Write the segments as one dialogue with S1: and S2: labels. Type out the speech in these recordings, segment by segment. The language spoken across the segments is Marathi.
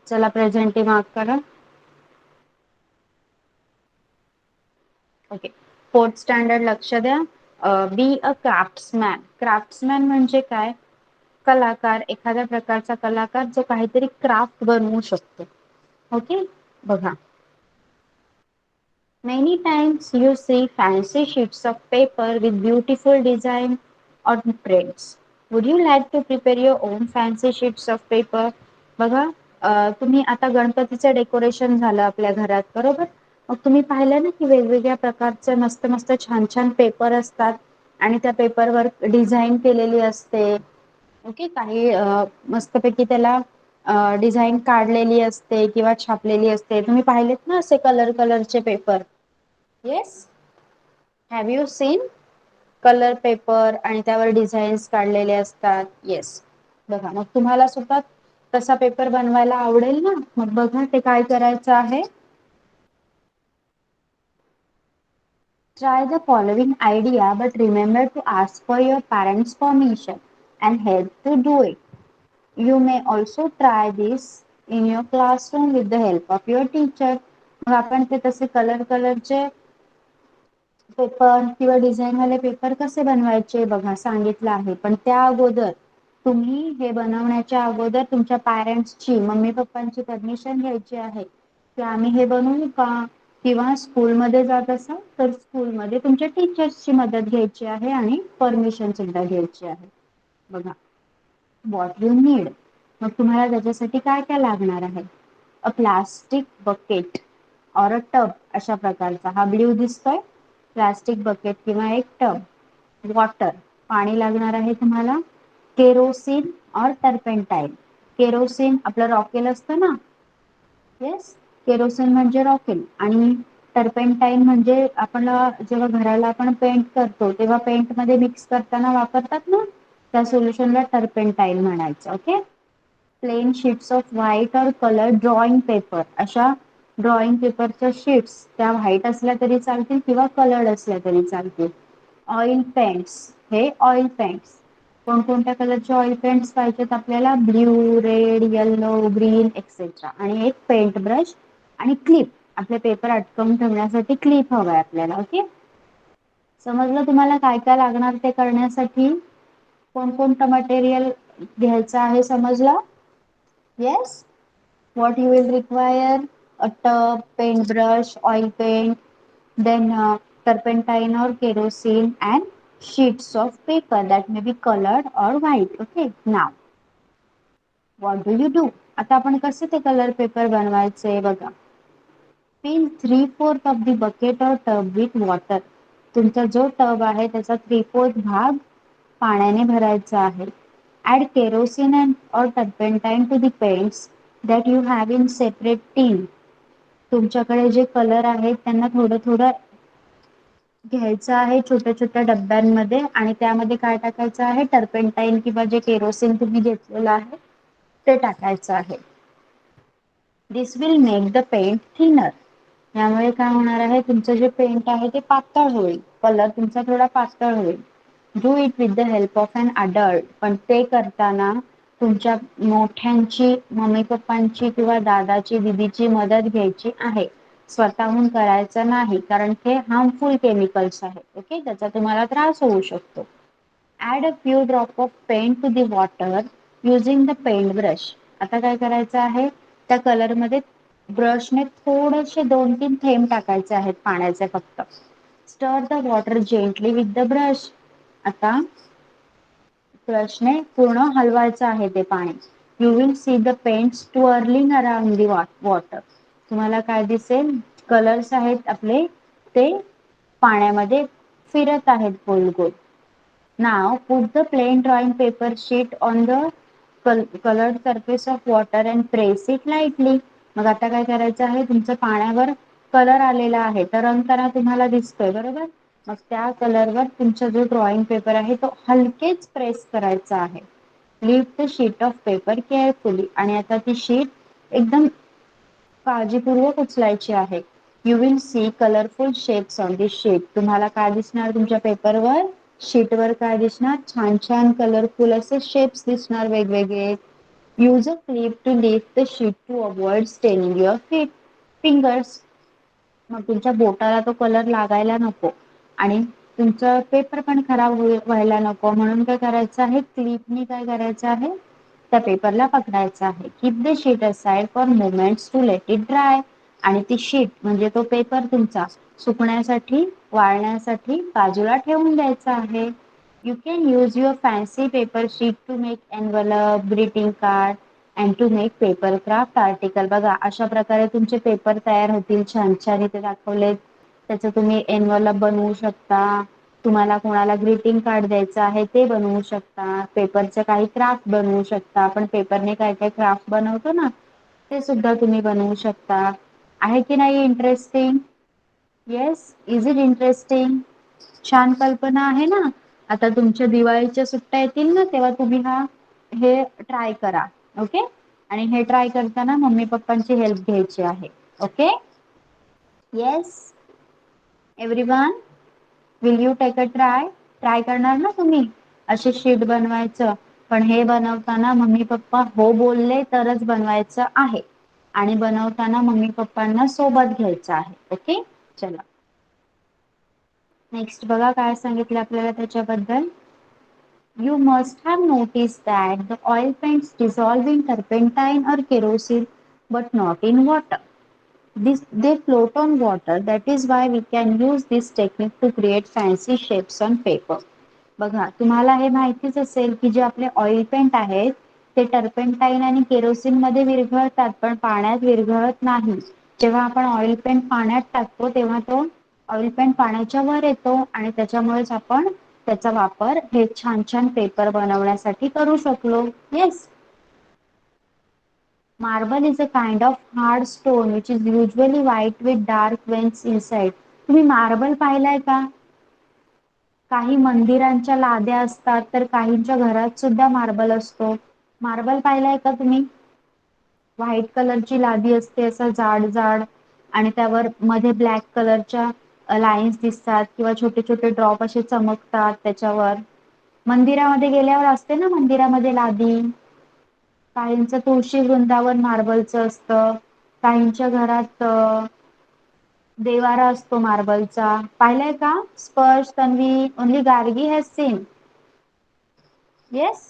S1: चला प्रेझेंटी मार्क करा. ओके. फोर्थ स्टँडर्ड लक्ष द्या. Be a क्राफ्ट्समॅन. क्राफ्ट्समॅन म्हणजे काय? कलाकार, एखाद्या प्रकारचा कलाकार जो काहीतरी क्राफ्ट बनवू शकतो. ओके, बघा. Many times you see fancy sheets of paper with beautiful design on prints. Would you like to prepare your own fancy sheets of paper? बघा, तुम्ही आता गणपतीचं डेकोरेशन झालं आपल्या घरात, बरोबर? मग तुम्ही पाहिलं ना की वेगवेगळ्या प्रकारचे मस्त मस्त छान छान पेपर असतात आणि त्या पेपरवर डिझाईन केलेली असते. ओके, काही मस्तपैकी त्याला डिझाईन काढलेली असते किंवा छापलेली असते. तुम्ही पाहिलेत ना असे कलर कलरचे paper? Yes, have you seen colour paper आणि त्यावर डिझाईन्स काढलेले असतात? येस. बघा, मग तुम्हाला सुद्धा तसा पेपर बनवायला आवडेल ना? मग बघा ते काय करायचं आहे. Try the following idea, but remember to ask for your parents' permission and help to do it. You may also try this in your classroom with the help of your teacher. मग आपण ते तसे कलर कलरचे पेपर किंवा डिझाईन वाले पेपर कसे बनवायचे बघा सांगितलं आहे. पण त्या अगोदर तुम्ही हे बनवण्याच्या अगोदर तुमच्या पॅरेंट्सची, मम्मी पप्पांची परमिशन घ्यायची आहे की आम्ही हे बनवू का? किंवा स्कूलमध्ये जात असाल तर स्कूलमध्ये तुमच्या टीचर्सची मदत घ्यायची आहे आणि परमिशन सुद्धा घ्यायची आहे. बघा, व्हॉट यू नीड. मग तुम्हाला त्याच्यासाठी काय काय लागणार आहे? अ plastic bucket or a tub, अशा प्रकारचा हा ब्ल्यू दिसतोय, प्लास्टिक बकेट किंवा एक टब. वॉटर, पाणी लागणार आहे तुम्हाला. केरोसिन और टर्पेंटाईन. केरोसिन आपलं रॉकेल असतं ना? येस, केरोसिन म्हणजे रॉकेल. आणि टर्पेंटाईन म्हणजे आपण जेव्हा घराला आपण पेंट करतो तेव्हा पेंट मध्ये मिक्स करताना वापरतात ना, त्या सोल्युशनला टर्पेंटाईन म्हणायचं. Okay. Plain sheets of white और कलर ड्रॉइंग पेपर, अशा ड्रॉइंग पेपरच्या शीट्स त्या व्हाईट असल्या तरी चालतील किंवा कलर्ड असल्या तरी चालतील. ऑइल पेंट्स, हे ऑइल पेंट्स. कोणकोणत्या कलरचे ऑइल पेंट्स पाहिजेत आपल्याला? Blue, red, yellow, green etcetera. आणि एक पेंट ब्रश आणि क्लिप, आपले पेपर अटकवून ठेवण्यासाठी क्लिप हवाय आपल्याला. ओके, समजलं तुम्हाला काय काय लागणार ते करण्यासाठी? कोणकोणतं मटेरियल घ्यायचं आहे समजलं? Yes. What you will require? A tub, paintbrush, oil paint, then turpentine or kerosene and sheets of paper that may be colored or white. Okay. Now, what do you do? आता आपण कसे ते कलर पेपर बनवायचे बघा. Fill 3/4 of the bucket or tub with water. तुमचा जो टब आहे त्याचा 3/4 भाग पाण्याने भरायचा आहे. Add kerosene and or turpentine to the paints that you have in separate tin. तुमच्याकडे जे कलर आहेत त्यांना थोडं थोडं घ्यायचं आहे छोट्या छोट्या डब्यांमध्ये आणि त्यामध्ये काय टाकायचं आहे? टर्पेंटाईन किंवा जे केरोसिन तुम्ही घेतलेलं आहे ते टाकायचं आहे. This will make the paint thinner. यामुळे काय होणार आहे? तुमचं जे पेंट आहे ते पातळ होईल, कलर तुमचा थोडा पातळ होईल. Do it with the help of an adult. पण ते करताना तुमच्या मोठ्यांची, मम्मी पप्पांची किंवा दादाची, दीदीची मदत घ्यायची आहे. स्वतःहून करायचं नाही, कारण ते हार्मफुल केमिकल्स आहेत. ओके, त्याचा तुम्हाला त्रास होऊ शकतो. Add a few drop of paint to the water using the paint brush. आता काय करायचं आहे? त्या कलर मध्ये ब्रशने थोडेसे 2-3 थेंब टाकायचे आहेत पाण्याचे फक्त. Stir the water gently with the brush. आता ब्रशने पूर्ण हलवायचं आहे ते पाणी. You will see the paint sterling around the water. तुम्हाला काय दिसेल? कलर्स आहेत आपले ते पाण्यामध्ये फिरत आहेत गोल गोल. Now put the plain drawing paper sheet on the colored surface of water and press it lightly. मग आता काय करायचं आहे? तुमचं पाण्यावर कलर आलेला आहे, तर रंगताना तुम्हाला दिसतोय, बरोबर? मग त्या कलरवर तुमचा जो ड्रॉइंग पेपर आहे तो हलकेच प्रेस करायचा आहे. Lift the sheet of paper carefully. आणि आता ती शीट एकदम काळजीपूर्वक उचलायची आहे. You will C colourful shapes on this sheet. तुम्हाला काय दिसणार तुमच्या पेपरवर? शीटवर काय दिसणार? छान छान कलरफुल असे शेप्स दिसणार वेगवेगळे. Use a clip to lift the sheet to avoid staining your fingers. मग तुमच्या बोटाला तो कलर लागायला नको आणि तुमचा पेपर पण खराब व्हायला नको म्हणून काय करायचं आहे, क्लिपनी काय करायचं आहे, त्या पेपरला पकडायचं आहे. Keep the sheet aside for moments to let it dry. आणि ती शीट म्हणजे तो पेपर तुमचा सुकण्यासाठी, वाळण्यासाठी बाजूला ठेवून द्यायचा आहे. You can use your fancy paper sheet to make envelope, greeting card and to make paper craft article. बघा अशा प्रकारे तुमचे पेपर तयार होतील छान छान इथे दाखवलेत. त्याचं तुम्ही एनवलप बनवू शकता. तुम्हाला कोणाला ग्रीटिंग कार्ड द्यायचं आहे ते बनवू शकता. पेपरचं काही क्राफ्ट बनवू शकता. आपण पेपरने काय काय क्राफ्ट बनवतो ना, ते सुद्धा तुम्ही बनवू शकता. आहे की नाही interesting? Yes, is it interesting? छान कल्पना आहे ना. आता तुमच्या दिवाळीच्या सुट्ट्या येतील ना, तेव्हा तुम्ही हे ट्राय करा. ओके. आणि हे ट्राय करताना मम्मी पप्पांची हेल्प घ्यायची आहे. Okay. Yes everyone, will you take a try? Try करणार ना तुम्ही असे शीट बनवायचं? पण हे बनवताना मम्मी पप्पा हो बोलले तरच बनवायचं आहे आणि बनवताना मम्मी पप्पांना सोबत घ्यायचं आहे. ओके. चला नेक्स्ट बघा काय सांगितलं आपल्याला त्याच्याबद्दल. You must have noticed that the oil paints dissolve in turpentine or kerosene but not in water. They float on water. That is why we can use this technique to create fancy shapes on paper. बघा तुम्हाला हे माहितीच असेल की जे आपले ऑइल पेंट आहेत ते टर्पेंटाईन आणि केरोसिन मध्ये विरघळतात पण पाण्यात विरघळत नाही. जेव्हा आपण ऑइल पेंट पाण्यात टाकतो तेव्हा तो ऑइल पेंट पाण्याच्या वर येतो आणि त्याच्यामुळेच आपण त्याचा वापर हे छान छान पेपर बनवण्यासाठी करू शकलो. Yes. Marble is a kind of hard stone which is usually white with dark veins inside. तुम्ही मार्बल पाहिलाय का? काही मंदिरांच्या लाद्या असतात तर काहींच्या घरात सुद्धा मार्बल असतो. मार्बल पाहिलाय का तुम्ही? व्हाईट कलरची लादी असते असं जाड जाड आणि त्यावर मध्ये ब्लॅक कलरच्या लाईन्स दिसतात किंवा छोटे छोटे ड्रॉप असे चमकतात त्याच्यावर. मंदिरामध्ये गेल्यावर असते ना मंदिरामध्ये लादी. काहींचं तुळशी वृंदावन मार्बलचं असतं. काहींच्या घरात देवारा असतो मार्बलचा. पाहिलाय का? Sparsh, Tanvi, only Gargi has seen. Yes.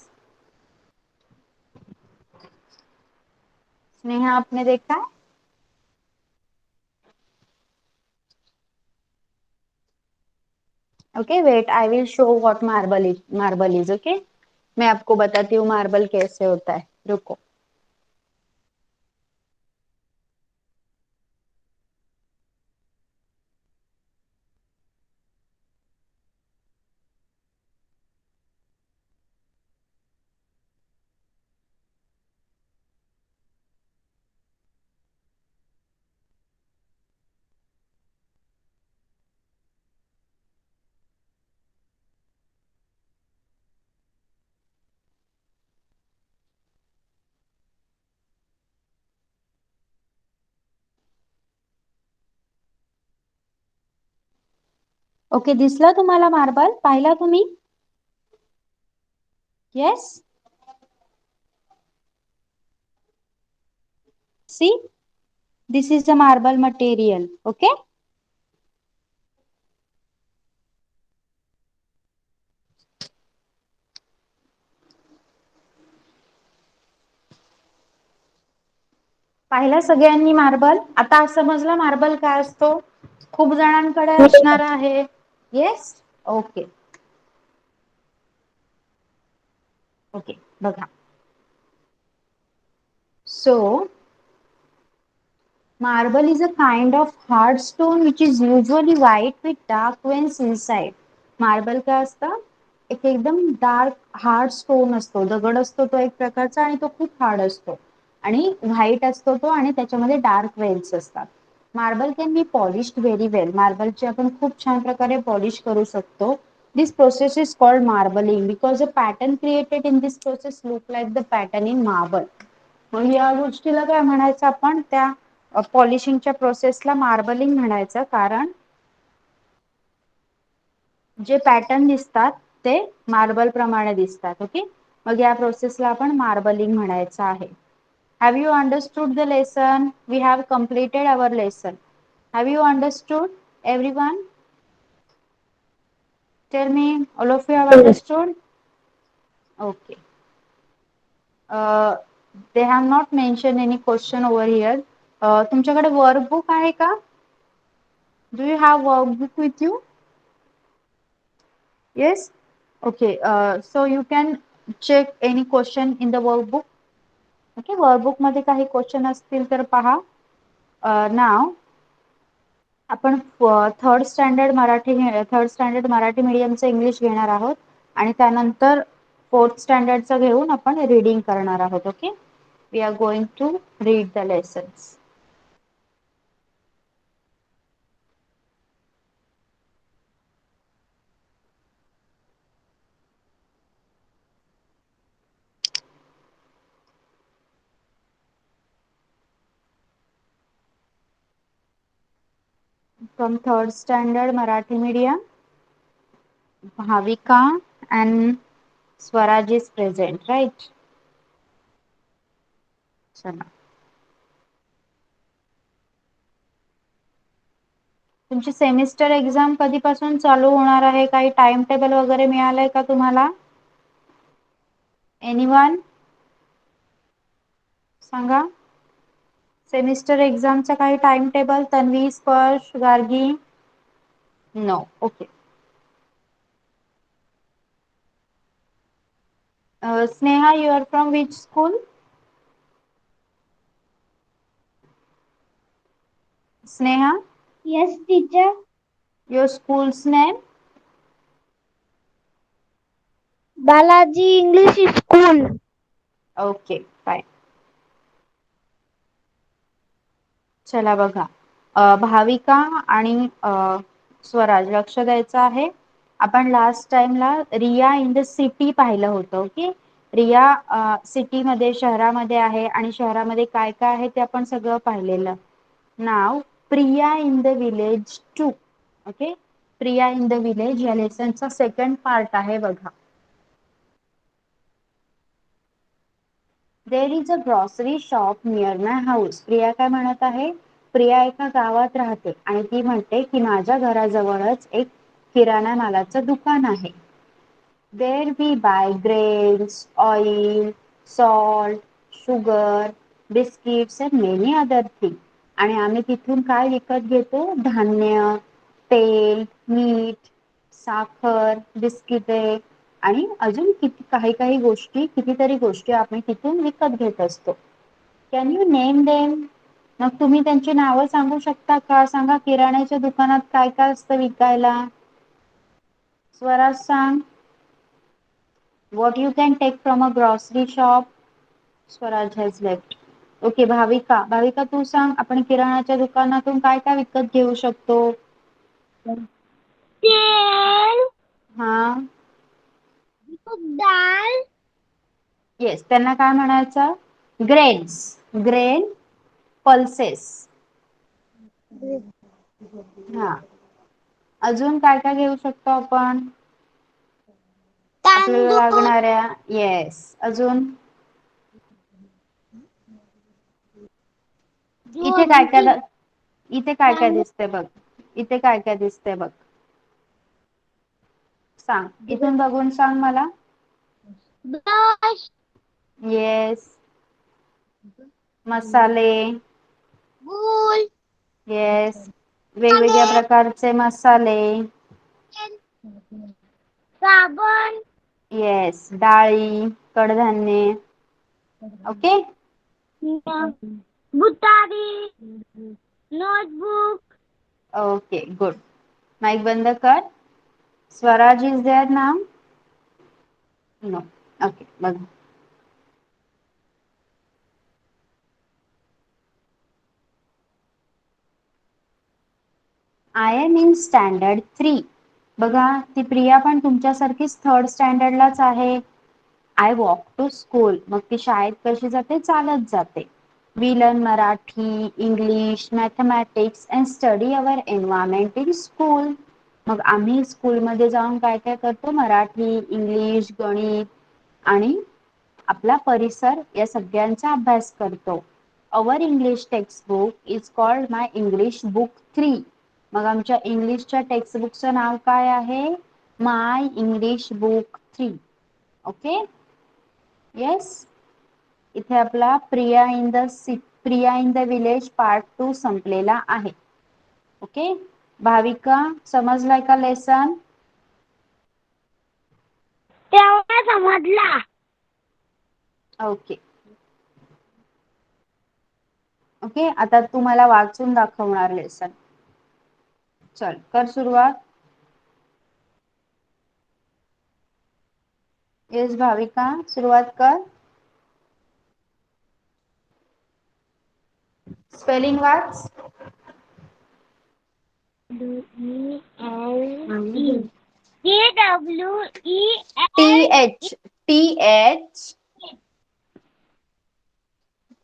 S1: Sneha आपने देखा है? Okay wait I will show what marble is. Okay मैं आपको बताती हूँ मार्बल कैसे होता है. रुको. ओके दिसला तुम्हाला मार्बल? पाहिला तुम्ही? Yes. See this is the marble material. Okay. पाहिला सगळ्यांनी मार्बल? आता समजला मार्बल काय असतो? खूप जणांकडे असणार आहे. येस. ओके. ओके बघा. So marble is a kind of hard stone which is usually white with dark veins inside. Marble काय असतं? एक एकदम डार्क हार्ड स्टोन असतो, दगड असतो तो एक प्रकारचा आणि तो खूप हार्ड असतो आणि व्हाईट असतो तो आणि त्याच्यामध्ये डार्क वेन्स असतात. Marble can be polished very well. मार्बलची आपण खूप छान प्रकारे पॉलिश करू शकतो. This process is called marbling because a pattern created in this process look like the pattern in marble. मग या गोष्टीला काय म्हणायचं आपण? त्या पॉलिशिंगच्या प्रोसेसला मार्बलिंग म्हणायचं कारण जे पॅटर्न दिसतात ते मार्बल प्रमाणे दिसतात. ओके. मग या प्रोसेसला आपण मार्बलिंग म्हणायचं आहे. Have you understood the lesson? We have completed our lesson. Have you understood everyone? Tell me, all of you have understood? Okay. They have not mentioned any question over here. तुमच्याकडे वर्कबुक आहे का? Do you have workbook with you? Yes? Okay. So you can check any question in the workbook. Okay. Workbook मध्ये काही क्वेश्चन असतील तर पहा. Now आपण थर्ड स्टँडर्ड मराठी मीडियमचं इंग्लिश घेणार आहोत आणि त्यानंतर फोर्थ स्टँडर्डचं घेऊन आपण रीडिंग करणार आहोत. Okay. We are going to read the lessons. From third standard Marathi medium, Bhavika and Swaraj is present, right? चला. तुमची सेमिस्टर एक्झाम कधीपासून चालू होणार आहे? काही टाइम टेबल वगैरे मिळालंय का तुम्हाला? एनीवन सांगा. सेमिस्टर एक्झामचा काही time table? Tanvi, Sparsh, Gargi? No. Okay. Sneha, you are from which school? Sneha?
S2: Yes, teacher.
S1: Your school's name?
S2: Balaji English School.
S1: Okay, fine. चला बघा. भाविका आणि स्वराज, लक्ष द्यायचं आहे. आपण लास्ट टाइमला रिया इन द सिटी पाहिलं होतं. ओके. रिया सिटीमध्ये, शहरामध्ये आहे आणि शहरामध्ये काय काय आहे ते आपण सगळं पाहिलेलं. Now Priya in the village two. Okay. Priya in the village या लेसनचा सेकंड पार्ट आहे बघा. There is a grocery shop near my house. Priya काय म्हणत आहे? प्रिया एका गावात राहते आणि ती म्हणते की माझ्या घराजवळच एक किराणा मालाचं दुकान आहे. There we buy grains, oil, salt, sugar, biscuits and many other things. आणि आम्ही तिथून काय विकत घेतो? धान्य, तेल, मीठ, साखर, बिस्किटे आणि अजून काही काही गोष्टी, कितीतरी गोष्टी आम्ही तिथून विकत घेत असतो. Can you name them? मग तुम्ही त्यांची नावं सांगू शकता का? सांगा, किराण्याच्या दुकानात काय काय असतं विकायला? स्वराज सांग. What you can take from a grocery shop? Swaraj has left. Okay. Bhavika, Bhavika तू सांग, आपण किराणाच्या दुकानातून काय काय विकत घेऊ शकतो?
S2: तेल,
S1: हा.
S2: डाळ.
S1: येस, त्यांना काय म्हणायचं? ग्रेन्स. Grain, pulses. हा. अजून काय काय घेऊ शकतो आपण? आपल्याला
S2: तांदूळ.
S1: लागणाऱ्या. येस. अजून इथे काय
S2: ज्वारीची
S1: काय, इथे काय काय
S2: तांदूळ.
S1: दिसतंय बघ. इथे काय काय दिसतंय बघ. सांग, इथून बघून सांग मला.
S2: ब्रश.
S1: येस. मसाले.
S2: गूळ.
S1: येस. वेगवेगळ्या प्रकारचे मसाले.
S2: साबण.
S1: येस. डाळी, कडधान्य. ओके.
S2: बुटारी. नोटबुक.
S1: Okay, good. माईक बंद कर. Swaraj is there now? No. Okay, बघ. I am in standard 3. बघा, ती प्रिया पण तुमच्यासारखीच थर्ड स्टँडर्डलाच आहे. I walk to school. मग ती शाळेत कशी जाते? चालत जाते. We learn Marathi, English, mathematics and study our environment in school. मग आम्ही स्कूलमध्ये जाऊन काय काय करतो? मराठी, इंग्लिश, गणित आणि आपला परिसर या सगळ्यांचा अभ्यास करतो. Our English text book is called my English book 3. मग आमच्या इंग्लिशच्या टेक्स्ट बुकचं नाव काय आहे? माय इंग्लिश बुक 3. Okay, yes. इथे आपला Priya in the village part 2 संपलेला आहे. ओके, भाविका समजलाय का लेसन?
S2: तेवढा समजला.
S1: ओके ओके, आता तुम्हाला वाचून दाखवणार लेसन. चल कर सुरुवात. येस भाविका, सुरुवात कर. स्पेलिंग वाच.
S2: WELE
S1: T H T H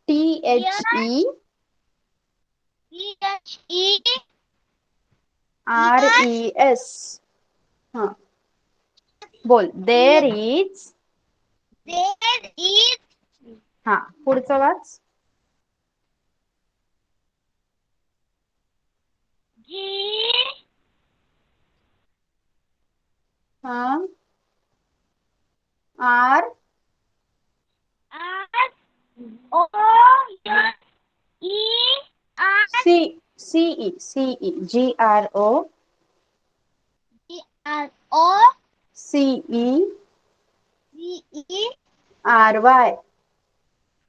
S1: T H E R E S. हा, बोल. There is.
S2: There is
S1: हा, पुढचं वाच.
S2: G
S1: हा, R
S2: R O S E R
S1: C C E C E G R O
S2: G R O
S1: C E
S2: V E
S1: R Y.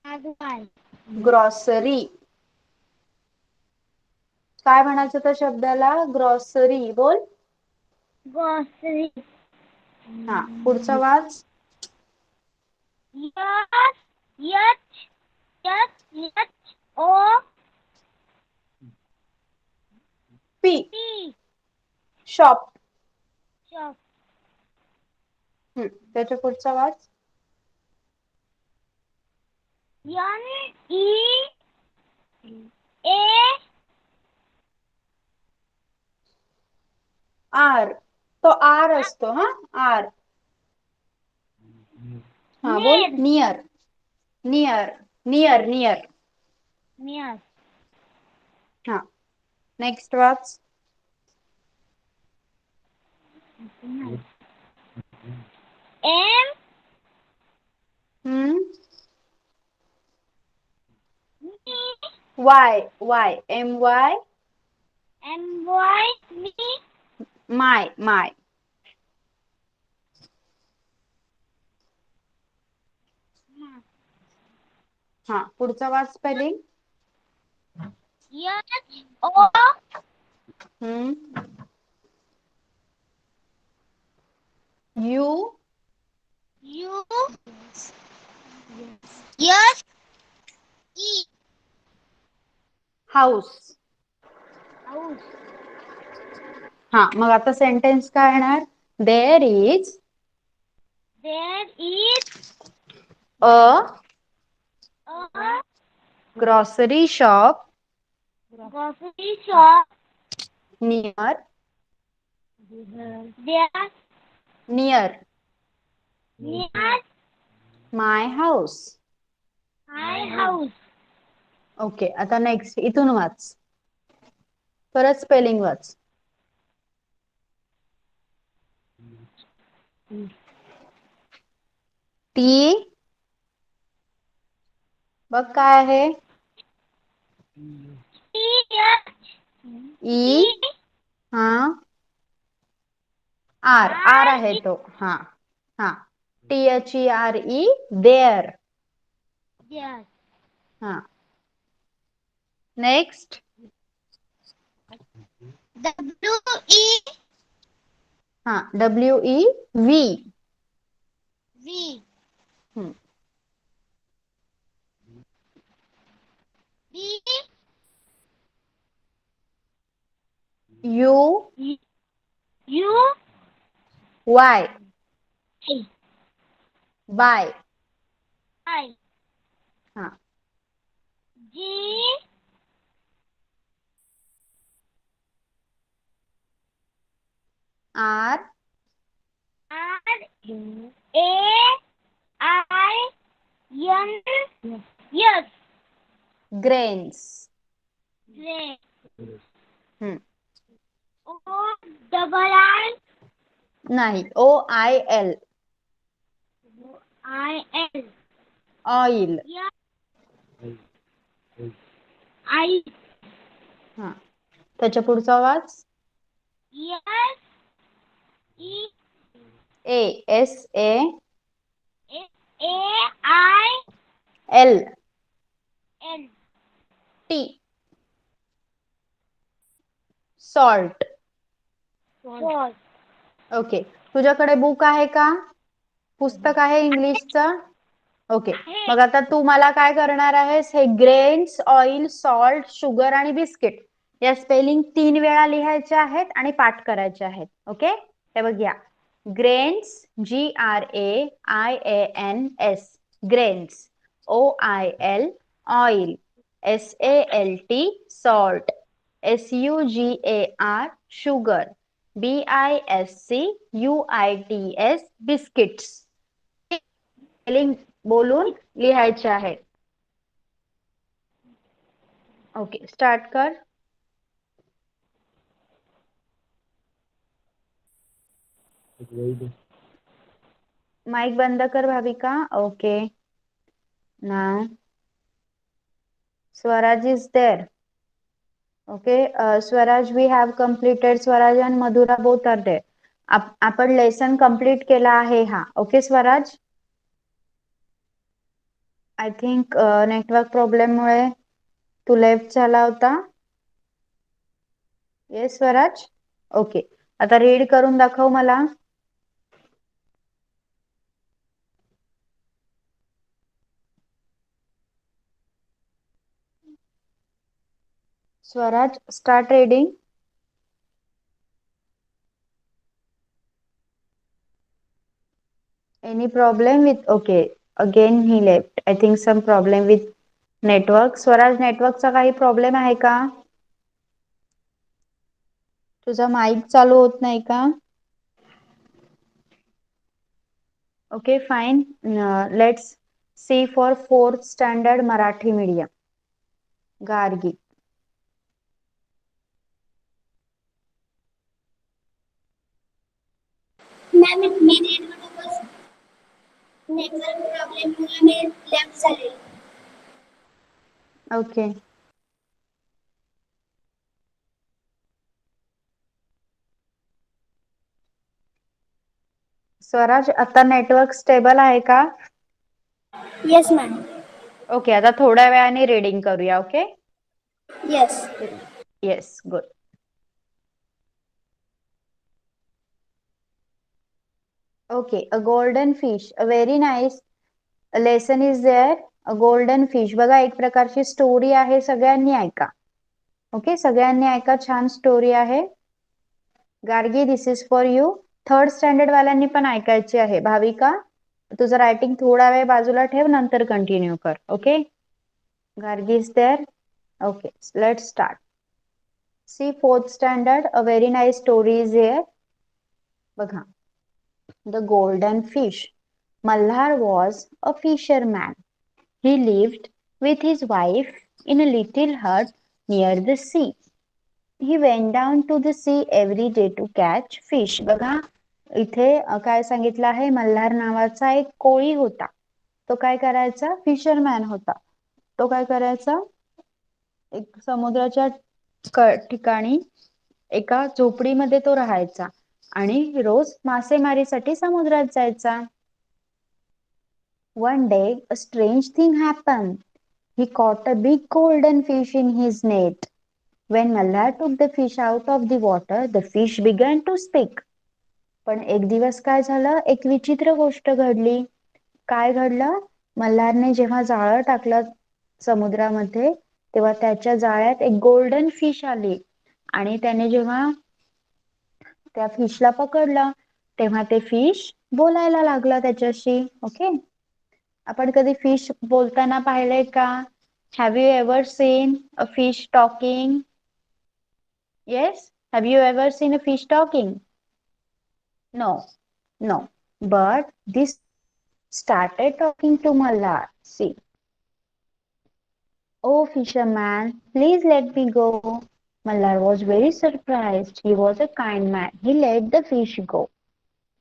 S2: R Y.
S1: Grocery. काय म्हणायचं त्या शब्दाला? ग्रॉसरी. बोल.
S2: Grocery.
S1: हा, पुढचा वाच.
S2: H O
S1: P
S2: P
S1: shop.
S2: shop.
S1: त्याच्या पुढचा वाच.
S2: N E A
S1: R. तो आर असतो. हा, आर. हा, बोल.
S2: near
S1: near near near near.
S2: near
S1: हा, नेक्स्ट वाच.
S2: M
S1: hmm,
S2: E
S1: Y Y M Y.
S2: M Y me
S1: my my. हा, पुढचा वाच स्पेलिंग.
S2: H O
S1: hmm, U
S2: U S E
S1: house.
S2: house.
S1: हा, मग आता सेंटेन्स काय येणार? There is
S2: There is
S1: a
S2: a
S1: grocery shop
S2: grocery shop.
S1: Near
S2: There
S1: near
S2: near
S1: my house.
S2: my house.
S1: Okay, आता नेक्स्ट इथून वाच. परत स्पेलिंग वाच. टी बघ काय आहे?
S2: T H
S1: E.
S2: E
S1: हा, आर आर
S2: R
S1: आहे
S2: E
S1: तो. हा हा, T H E R E there.
S2: there.
S1: हा, नेक्स्ट.
S2: W E
S1: हा, W E V.
S2: V B
S1: U
S2: U
S1: Y
S2: I
S1: buy.
S2: I
S1: हा,
S2: G
S1: R
S2: R A I N. Yes.
S1: Grains.
S2: Grain.
S1: हम्म.
S2: O double I.
S1: नाही. OIL.
S2: I L.
S1: Oil.
S2: Yes. I.
S1: हा. त्याच्या पुढचा वाच.
S2: Yes. E.
S1: A.
S2: A I
S1: L.
S2: N.
S1: T. Salt.
S2: Salt.
S1: Okay. तुझ्याकडे बुक आहे का? पुस्तक आहे इंग्लिशचं? ओके.
S2: आहे.
S1: मग आता तू मला काय करणार आहेस? हे ग्रेन्स, ऑइल, सॉल्ट, शुगर आणि बिस्किट या स्पेलिंग 3 वेळा लिहायच्या आहेत आणि पाठ करायचे आहेत. ओके. हे बघ या. Grains, GRAINS, grains. OIL, oil. SALT, salt. SUGAR, sugar. BISCUITS, biscuits. Spelling बोलून लिहायचे आहे. ओके. स्टार्ट कर. माइक बंद कर Bhavika. Okay. Now Swaraj is there. Okay. Swaraj, we have completed. Swaraj and Madhura both are there. आपण लेसन कंप्लीट केला आहे हा. Okay Swaraj. I think network problem मुळे तू लेफ्ट झाला होता. येस स्वराज. ओके. आता रीड करून दाखव मला. Swaraj, start reading. Any problem with? Okay. Again he left. I think some problem with network. Swaraj, नेटवर्कचा काही प्रॉब्लेम आहे का? तुझा माईक चालू होत नाही का? Okay fine. Let's see for 4th standard Marathi medium. Gargi.
S3: Ma'am मी रीड करू. नेटवर्क प्रॉब्लेममुळे मी लेफ्ट झाले.
S1: ओके. स्वराज, आता नेटवर्क स्टेबल आहे का?
S3: Yes ma'am.
S1: ओके. आता थोड्या वेळाने रीडिंग करूया. Okay.
S3: Yes.
S1: Yes. Good. Okay. A golden fish. A very nice lesson is there. A golden fish. बघा, एक प्रकारची स्टोरी आहे. सगळ्यांनी ऐका. ओके. सगळ्यांनी ऐका. छान स्टोरी आहे. Gargi, this is for you. 3rd standard वाल्यांनी पण ऐकायची आहे. भाविका, तुझं रायटिंग थोडा वेळ बाजूला ठेव, नंतर कंटिन्यू कर. Okay. Gargi is there. Okay. Let's start. See 4th standard. A very nice story is here. बघा. The golden fish. Malhar was a fisherman. He lived with his wife in a little hut near the sea. He went down to the sea every day to catch fish. बघा, इथे काय सांगितलं आहे? मल्हार नावाचा एक कोळी होता. तो काय करायचा? फिशरमॅन होता. तो काय करायचा? एक समुद्राच्या ठिकाणी एका झोपडीमध्ये तो राहायचा आणि रोज मासेमारीसाठी समुद्रात जायचा. One day a strange thing happened. He caught a big golden fish in his net. When Malhar took the fish out of the water, the fish began to speak. पण एक दिवस काय झालं? एक विचित्र गोष्ट घडली. काय घडलं? मल्हारने जेव्हा जाळं टाकलं समुद्रामध्ये, तेव्हा त्याच्या जाळ्यात एक गोल्डन फिश आली आणि त्याने जेव्हा त्या फिशला पकडलं, तेव्हा ते फिश बोलायला लागलं त्याच्याशी. ओके. आपण कधी फिश बोलताना पाहिलंय का? Have you ever seen a fish talking? Yes. Have you ever seen a fish talking? No, no. But this started talking to Mallar. See, oh fisherman, please let me go. Mallar was very surprised. He was a kind man. He let the fish go.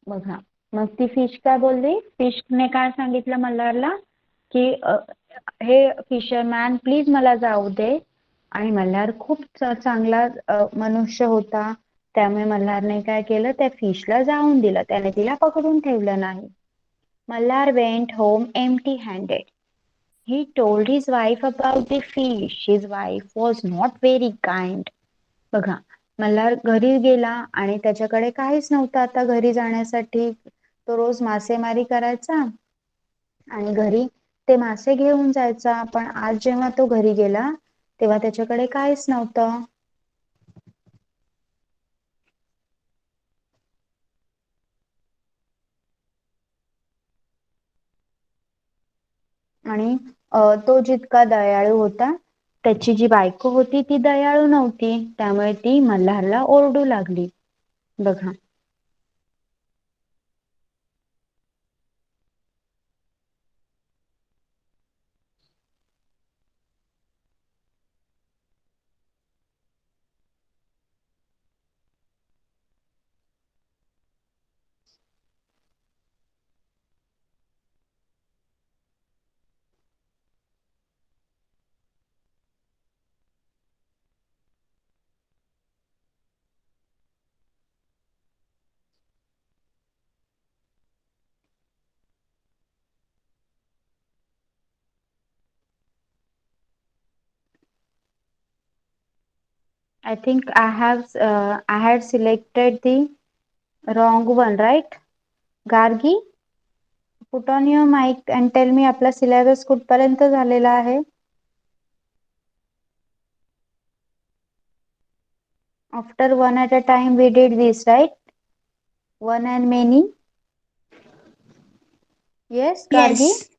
S1: बघा, मग ती फिश काय बोलली? फिशने काय सांगितलं मल्हारला की हे फिशरमॅन प्लीज मला जाऊ दे. आणि मल्हार खूप चांगला मनुष्य होता. त्यामुळे मल्हारने काय केलं, त्या फिशला जाऊन दिलं. त्याने तिला पकडून ठेवलं नाही. Malhar went home empty handed. He told his wife about the fish. His wife was not very kind. बघा, मल्हार घरी गेला आणि त्याच्याकडे काहीच नव्हतं आता घरी जाण्यासाठी. तो रोज मासेमारी करायचा आणि घरी ते मासे घेऊन जायचा. पण आज जेव्हा तो घरी गेला तेव्हा त्याच्याकडे काहीच नव्हतं. आणि तो जितका दयाळू होता, त्याची जी बायको होती ती दयाळू नव्हती. त्यामुळे ती मल्हारला ओरडू लागली. बघा, I think I had selected the wrong one, right? Gargi, put on your mic and tell me आपला सिलेबस कुठपर्यंत झालेला आहे. After one at a time we did this, right? One and many. Yes, Gargi?
S3: Yes.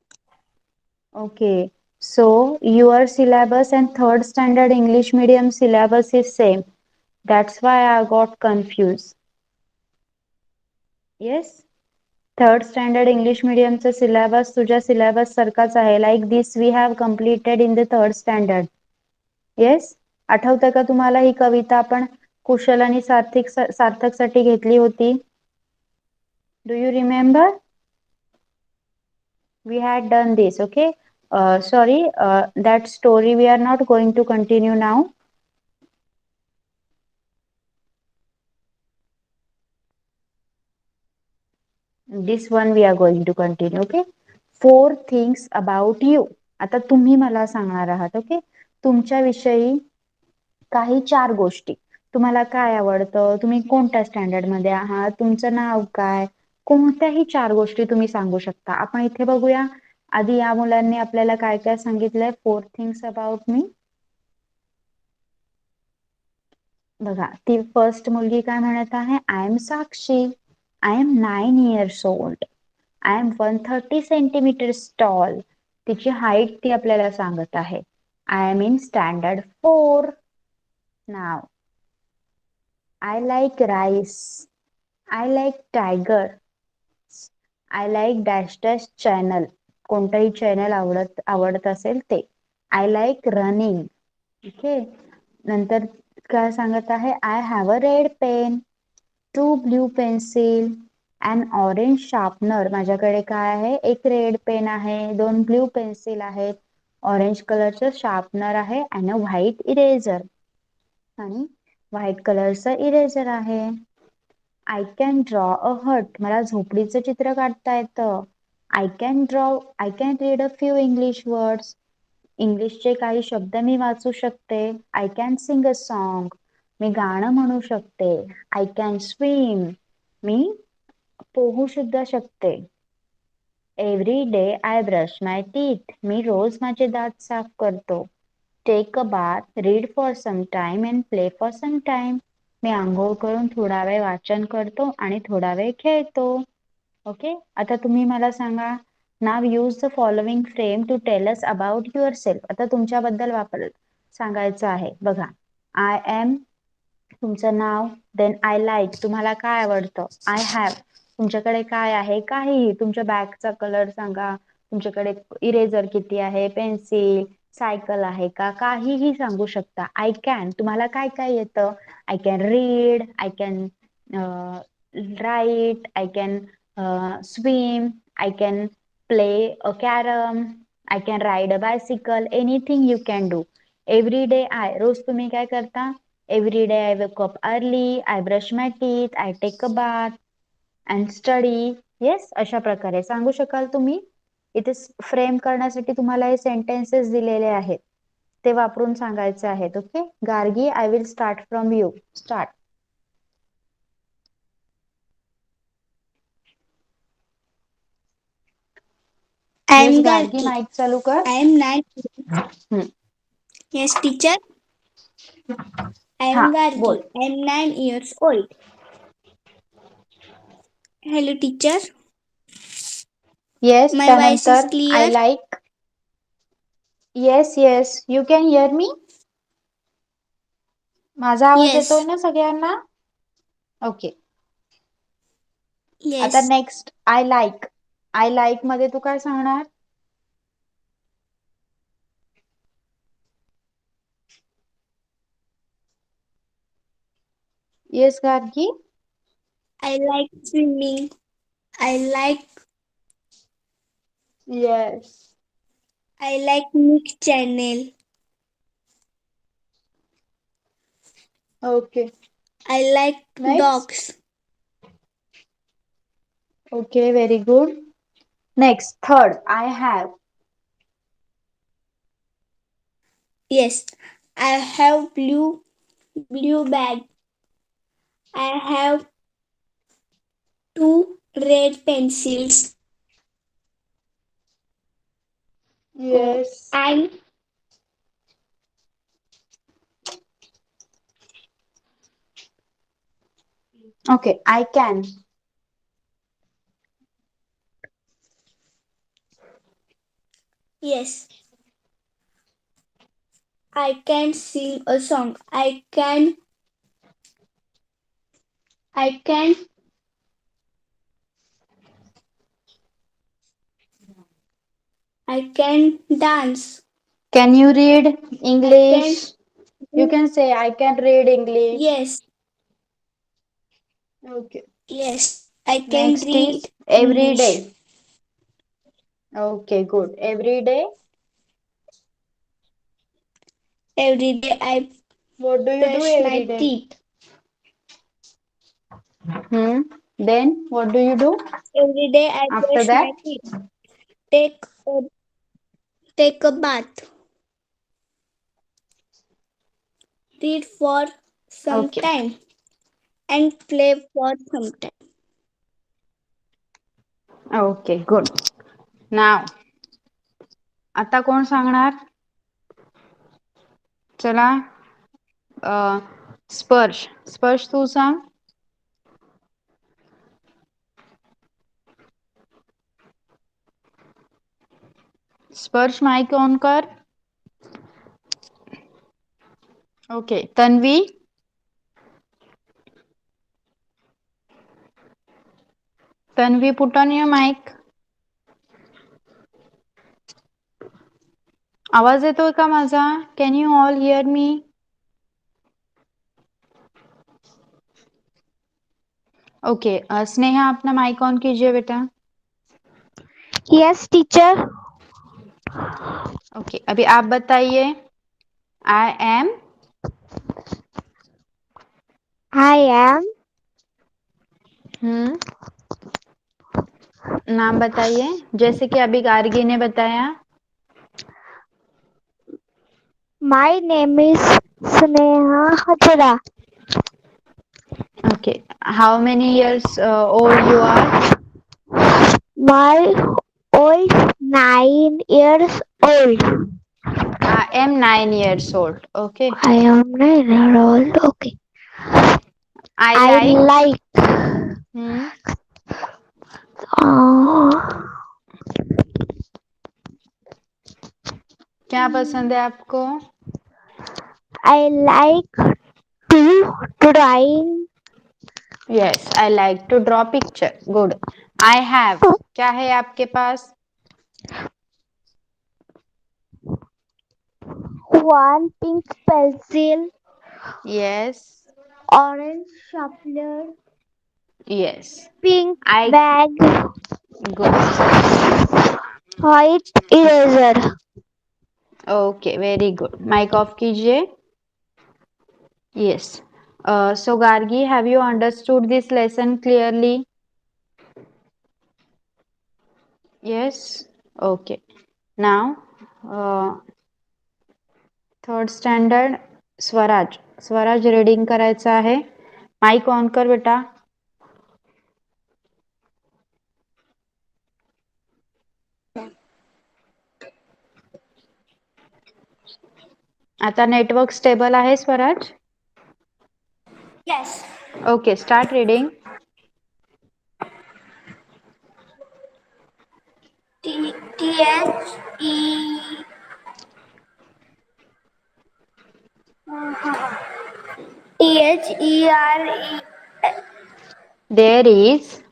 S1: Okay. So your syllabus and third standard English medium syllabus is same. That's why I got confused. Yes? Third standard English मीडियमचा सिलेबस तुझ्या सिलेबस सारखाच आहे. Like this we have completed in the third standard. Yes, आठवतं का तुम्हाला ही कविता आपण कुशल आणि सार्थक साठी घेतली होती? Do you remember? We had done this. Okay, sorry, that story we are not going to continue now. This one we are going to continue. Okay, 4 things about you. आता तुम्ही मला सांगणार आहात. ओके, तुमच्याविषयी काही 4 गोष्टी. तुम्हाला काय आवडतं, तुम्ही कोणत्या स्टँडर्ड मध्ये आहात, तुमचं नाव काय, कोणत्याही 4 गोष्टी तुम्ही सांगू शकता. आपण इथे बघूया आधी या मुलांनी आपल्याला काय काय सांगितलंय. 4 थिंग्स अबाउट मी. बघा, ती फर्स्ट मुलगी काय म्हणत आहे? I am Sakshi. I am 9 years old. I am 130 centimeters tall. तिची हाईट ती आपल्याला सांगत आहे. I am in standard 4. नाव, I like rice. I like tiger. I like dash dash channel. कोणतंही चॅनल आवडत असेल ते. I like running. ओके, नंतर काय सांगत आहे? I have a red pen, 2 blue pencil, and orange sharpener. माझ्याकडे काय आहे? एक रेड पेन आहे, 2 ब्ल्यू पेन्सिल आहेत, ऑरेंज कलरचं शार्पनर आहे, अँड अ व्हाईट इरेजर. आणि व्हाईट कलरचं इरेजर आहे. I can draw a hut. मला झोपडीचं चित्र काढता येतं. I can read a few English words. इंग्लिशचे काही शब्द मी वाचू शकते. I can sing a song. मी गाणं म्हणू शकते. I can swim. मी पोहू सुद्धा शकते. Every day I brush my teeth. मी रोज माझे दात साफ करतो. Take a bath, read for some time and play for some time. मी आंघोळ करून थोडा वेळ वाचन करतो आणि थोडा वेळ खेळतो. ओके, आता तुम्ही मला सांगा. Now use the following frame to tell us about yourself. आता तुमच्याबद्दल सांगायचं आहे. बघा, आय एम तुमचं नाव, देन आय लाईक तुम्हाला काय आवडतं, आय हॅव तुमच्याकडे काय आहे काहीही, तुमच्या बॅगचा कलर सांगा, तुमच्याकडे इरेजर किती आहे, पेन्सिल, सायकल आहे का, काहीही सांगू शकता. आय कॅन, तुम्हाला काय काय येतं? I can read, I can write, I can swim, I can play a carom, I can ride a bicycle, anything you can do. Every day I, रोज तुम्ही काय करता? Every day I wake up early, I brush my teeth, I take a bath and study. Yes, अशा प्रकारे सांगू शकाल तुम्ही? इथे फ्रेम करण्यासाठी तुम्हाला हे सेंटेन्सेस दिलेले आहेत, ते वापरून सांगायचे आहेत. Okay Gargi, I will start from you. Start.
S3: I
S1: yes
S3: am
S1: Gargi,
S3: Gargi.
S1: Mic चालू कर.
S3: I am 9.
S1: हम्म.
S3: Yes, teacher. I
S1: हा
S3: am
S1: बोल.
S3: Gargi. I am 9 years old. Hello, teacher.
S1: Yes
S3: My voice is
S1: त्यानंतर आय
S3: clear.
S1: लाईक. Yes yes, you can hear me. माझा आवाज येतोय
S3: Yes.
S1: ना सगळ्यांना? ओके. आता
S3: Yes.
S1: Next I like. I like मध्ये तू काय सांगणार? Yes Gargi.
S3: I like swimming. I like
S1: yes.
S3: Nick channel.
S1: Okay.
S3: I like
S1: next.
S3: dogs.
S1: Okay very good. Next third I have.
S3: Yes. I have blue bag. I have 2 red pencils.
S1: Yes.
S3: And
S1: okay I can.
S3: yes, I can sing a song. I can I can dance.
S1: Can you read
S3: I can
S1: English? You can say I can read English.
S3: yes,
S1: Okay.
S3: yes, I can
S1: Next is
S3: read
S1: every
S3: English.
S1: day. Okay, good. Every day.
S3: Every day I
S1: What do you do
S3: brush
S1: every
S3: my
S1: day?
S3: teeth.
S1: Then what do you do
S3: Every day I
S1: after
S3: brush my
S1: that?
S3: teeth. Take a take a bath. Read for some
S1: Okay.
S3: time and play for some time.
S1: Okay, good. Now, आता कोण सांगणार? चला. स्पर्श. स्पर्श तू सांग. स्पर्श माइक ऑन कर. Okay Tanvi. Tanvi put on your mic. आवाज येतोय का माझा? Can you all hear me? Okay Sneha अपना माइक ऑन कीजिए बेटा.
S2: Yes, teacher.
S1: ओके अभी आप बताइए. I am.
S2: I am
S1: नाम बताइए जैसे कि अभी गार्गी ने बताया.
S2: My name is Sneha Hajra.
S1: Okay. How many years old you are?
S2: My old 9 years old.
S1: I am 9 years old. Okay.
S2: I am 9 years old. Okay.
S1: I
S2: I
S1: like.
S2: like
S1: Hmm.
S2: uh,
S1: क्या पसंद है आपको?
S2: I like to drawing
S1: yes, I like to draw picture. Good. I have. क्या है आपके पास?
S2: One pink pencil,
S1: yes.
S2: orange sharpener,
S1: yes.
S2: pink
S1: I.
S2: bag,
S1: good.
S2: white eraser.
S1: Okay, very good. Mic off कीजिए. Yes. So Gargi, have you understood this lesson clearly? Yes. Okay. Now, third standard Swaraj. Swaraj reading करायचं आहे. माईक ऑन कर बेटा. आता नेटवर्क स्टेबल आहे Swaraj?
S3: Yes.
S1: Okay, start reading.
S3: T-H-E T-H-E-R-E
S1: There is.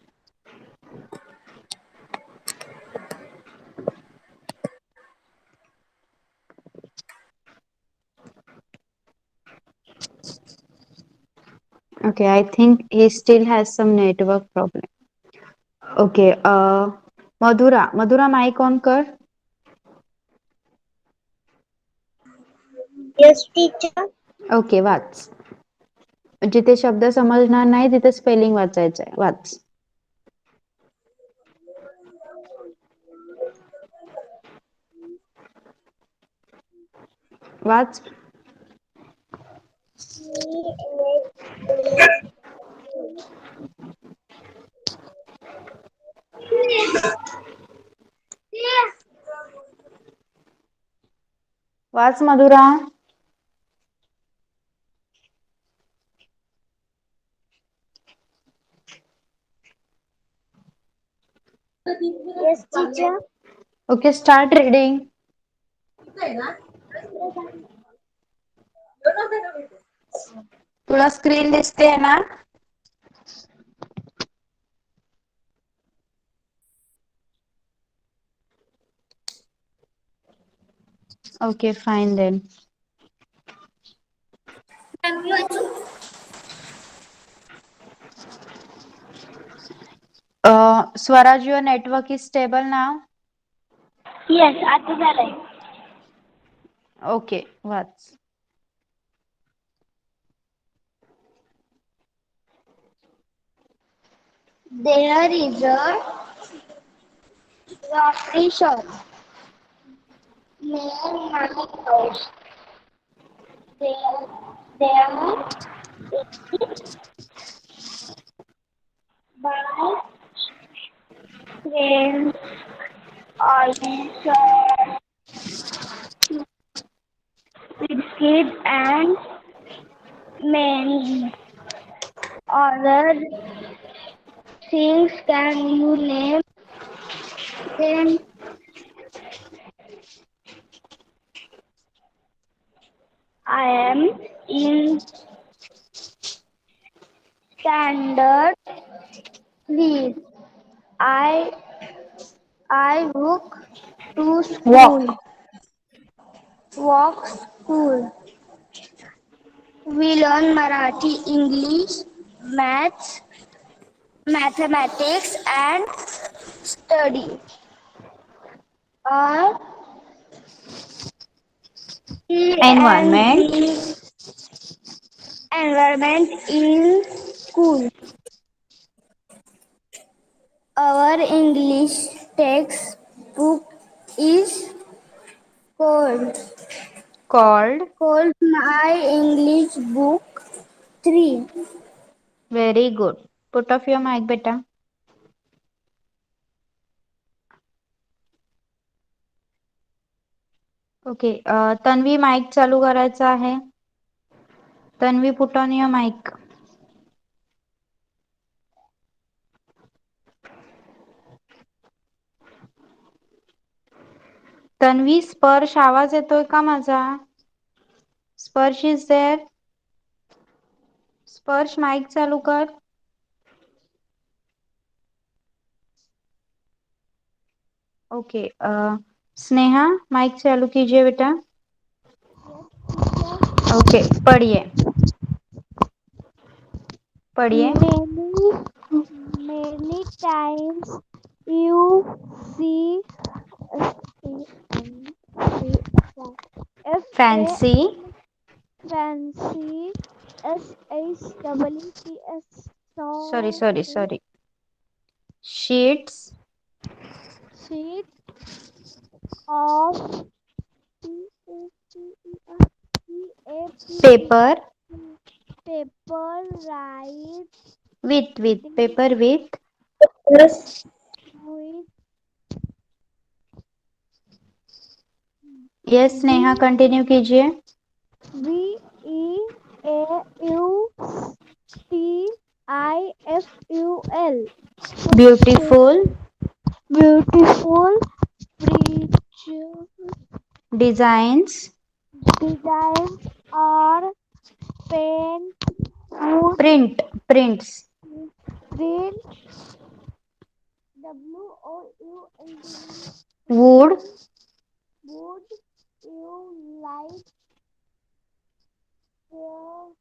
S1: Okay, I think he still has some network problem. Okay, Madhura. Madhura, mic on कर.
S2: Yes, teacher.
S1: ओके, वाच. जिथे शब्द समजणार नाही तिथे स्पेलिंग वाचायचं आहे. वाच. वाच. वाच Madhura.
S2: Yes, teacher.
S1: Okay, start reading. तुला स्क्रीन दिसते ना? Okay, fine then. Swaraj, your network is stable now.
S2: Yes, आता झालंय.
S1: ओके, वाच.
S2: There is a grocery shop near my house. There buy friends, oil, biscuit and many other things. Can you name them? I am in standard three. I I walk to school.
S1: Walk.
S2: Walk school. We learn Marathi, English, maths, mathematics, and study. Our and
S1: Environment.
S2: the environment in school. Our English textbook is called
S1: Called.
S2: My English Book 3.
S1: Very good. Put off your mic बेटा. ओके, तन्वी माइक चालू करायचा आहे. Tanvi, put on your mic. Tanvi, Sparsh आवाज येतोय का माझा? स्पर्श इज देअर. स्पर्श, माइक चालू कर. ओके स्नेहा माइक चालू कीजिए बेटा. ओके पढ़िए पढ़िए.
S2: Many times you see
S1: fancy.
S2: fancy SHWTS
S1: sorry
S2: so
S1: sorry sorry. Sheets.
S2: sheet of P
S1: paper.
S2: paper right
S1: with paper with.
S3: Yes.
S2: with
S1: yes Sneha
S2: B
S1: continue कीजिए.
S2: Beautiful
S1: beautiful.
S2: beautiful picture
S1: designs.
S2: designs are paint wood
S1: print. Prints.
S2: print WOULD
S1: would.
S2: would you like your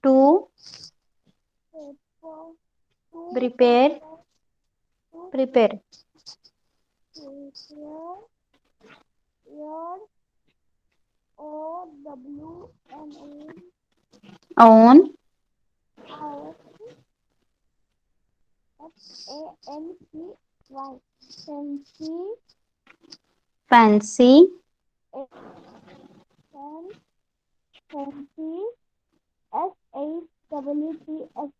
S1: to.
S2: paper to
S1: prepare.
S2: paper to
S1: prepare.
S2: prepare your OWN
S1: on.
S2: out FANCY fancy
S1: fancy.
S2: and fancy SHWTS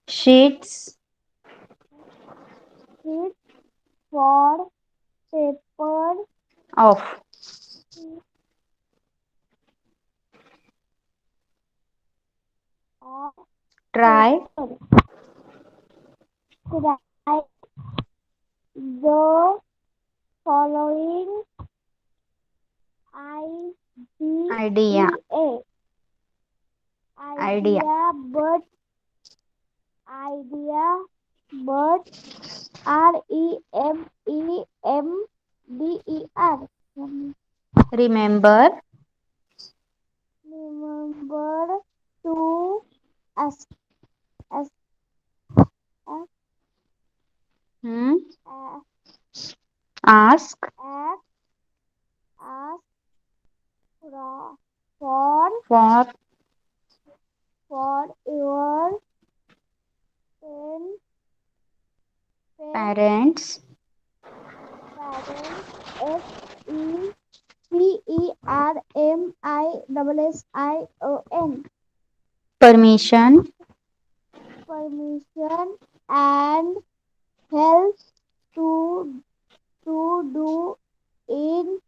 S1: sheets.
S2: sheet for paper
S1: of.
S2: of
S1: try.
S2: paper. Write the following
S1: idea.
S2: IDEA
S1: idea.
S2: idea but idea but REMEMBER
S1: remember.
S2: remember to ask ask ask
S1: हम्म.
S2: ask
S1: ask.
S2: ask, ask for
S1: for.
S2: for your pen, pen
S1: parents.
S2: parents SECERMISSION
S1: permission.
S2: permission and help to do in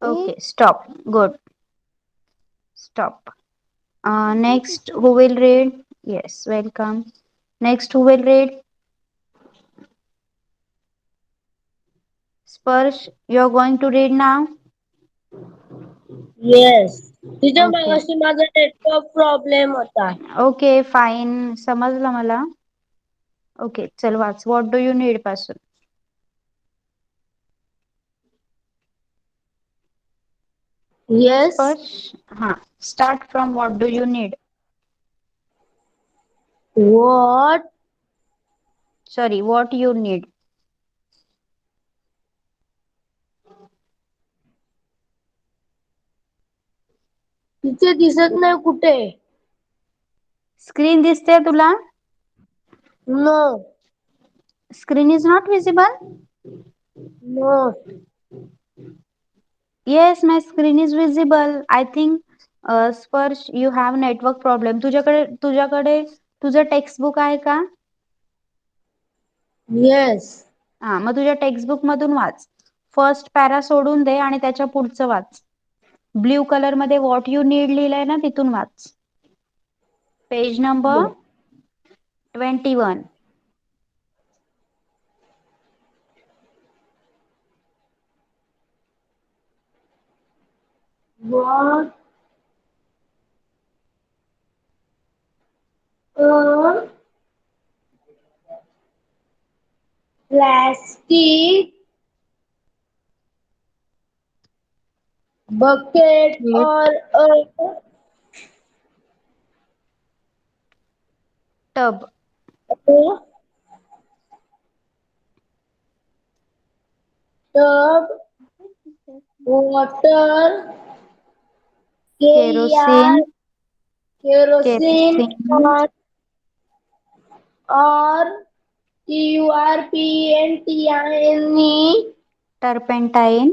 S2: it.
S1: Okay stop. Good. Stop.
S2: Thank you,
S1: Next,
S2: teacher.
S1: who will read? Yes, welcome. Next, who will read? Sparsh, you're going to read now?
S3: Yes. तिच्या
S1: Okay.
S3: मागाशी माझा नेटवर्क प्रॉब्लेम होता.
S1: Okay, fine. समजलं मला. Okay, चल वाच. What do you need पासून?
S3: Yes.
S1: Sparsh, हाँ. Start from what do you need?
S3: What?
S1: Sorry, what you need.
S3: तिचे दिसत नाही कुठे.
S1: Screen दिसते तुला?
S3: No.
S1: Screen is not visible?
S3: Not.
S1: Yes, my screen is visible. I think Sparsh, you have network problem. तुझ्याकडे तुझं टेक्स्टबुक आहे का?
S3: Yes.
S1: हा मग तुझ्या टेक्स्टबुक मधून वाच. फर्स्ट पॅरा सोडून दे आणि त्याच्या पुढचं वाच. ब्ल्यू कलर मध्ये व्हॉट यू नीड लिहिलंय ना तिथून वाच. Page number 21.
S3: What? Uh,
S2: plastic bucket
S1: Wait.
S2: or
S1: Tub.
S2: a tub, water,
S1: Kerosene.
S2: KER, kerosene,
S1: Kerosene.
S2: or TURPENTINE,
S1: Turpentine.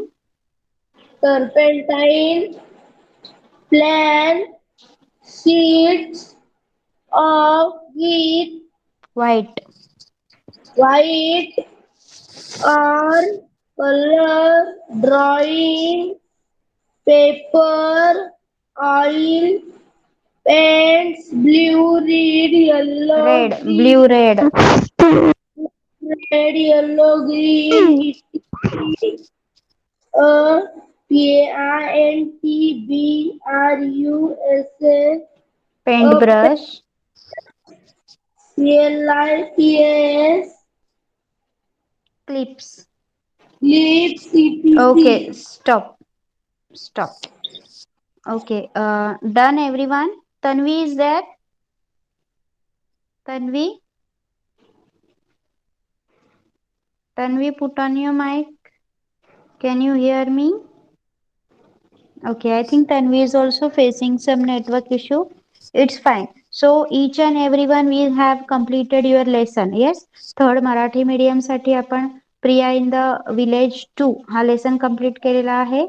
S2: turpentine, plan sheets of
S1: White.
S2: white or color drawing paper, oil, paints, blue, red, yellow,
S1: Red.
S2: green,
S1: Blue, red.
S2: red, yellow, green, etc. A PAINTBRUSA a
S1: Paintbrush.
S2: CLIPS
S1: Clips.
S2: lips
S1: Okay.
S2: etc.
S1: Stop. Stop. Okay. Done, everyone. Tanvi is there? Tanvi? Tanvi, put on your mic. Can you hear me? Okay, I think Tanvi is also facing some network issue. It's fine. So each and everyone we have completed your lesson. Yes, third Marathi medium साठी आपण प्रिया इन द विलेज 2 हा लेसन कंप्लीट केलेला आहे.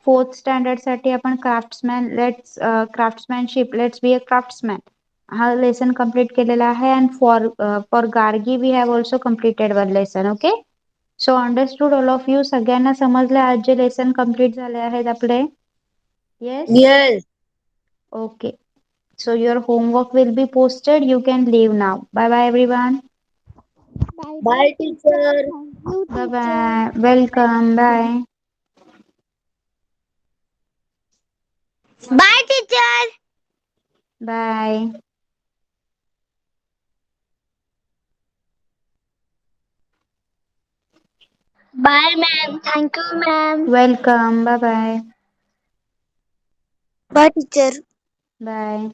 S1: फोर्थ स्टँडर्ड साठी आपण क्राफ्ट्समॅनशिप लेट्स बी अ क्राफ्ट्समॅन हा लेसन कंप्लीट केलेला आहे. And for Gargi we have also completed one lesson. Okay, so understood all of you. सगळ्यांना समजले आज जे लेसन कंप्लीट झाले आहेत आपले? Yes.
S2: Yes.
S1: Okay. So your homework will be posted. You can leave now. Bye bye everyone.
S3: Bye bye,
S2: Bye,
S3: teacher.
S2: teacher.
S3: Thank you,
S1: Bye
S3: teacher.
S1: bye. Welcome. Bye.
S3: Bye, teacher.
S1: Bye.
S3: Bye, ma'am. Thank you, ma'am.
S1: Welcome. Bye bye.
S3: Bye, teacher.
S1: Bye.